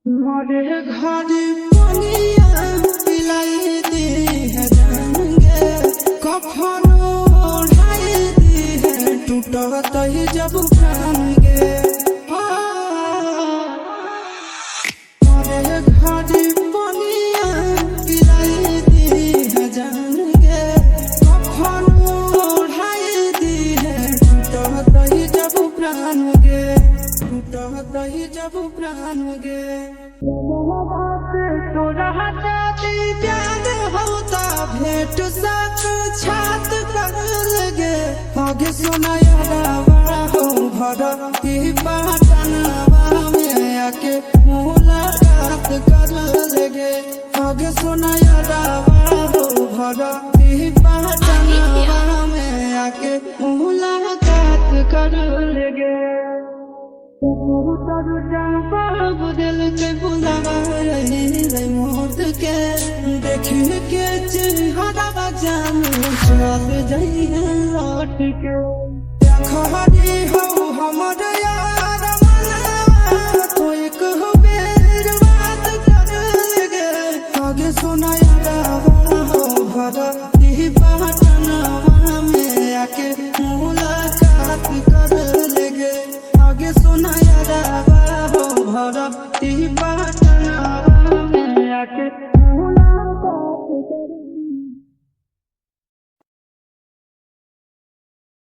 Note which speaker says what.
Speaker 1: मोरे घर पनिया पिलाई दी है जाएंगे, कफनो ओढ़ाई दी है टूटत ही जब प्राणगे। मोरे घर पनिया पिलाई दी है जाएंगे, कफनो ओढ़ाई दी है टूटत ही जब प्राणगे, टूटत ही जब प्राणगे। तोरा जाति प्यार होता भेंट साक्षात कर लगे, आगे सुनाया रावा हो भरा की पटनवा में आके मुलाकात कर लगे, आगे सुनाया रावा हो भरा की पटनवा में आके मुलाकात कर लगे। दिल के बुलावा रही मौत के, देख के चेहरा जान चल जाइए लौट के। खड़ी हो हमर यार मनवा तो एक हो बेर बात कर लगे, आगे सुनाया रावा हो भरा दी पटनवा में आके मुलाकात कर लगे, आगे सुनाया रावा हो भरा दी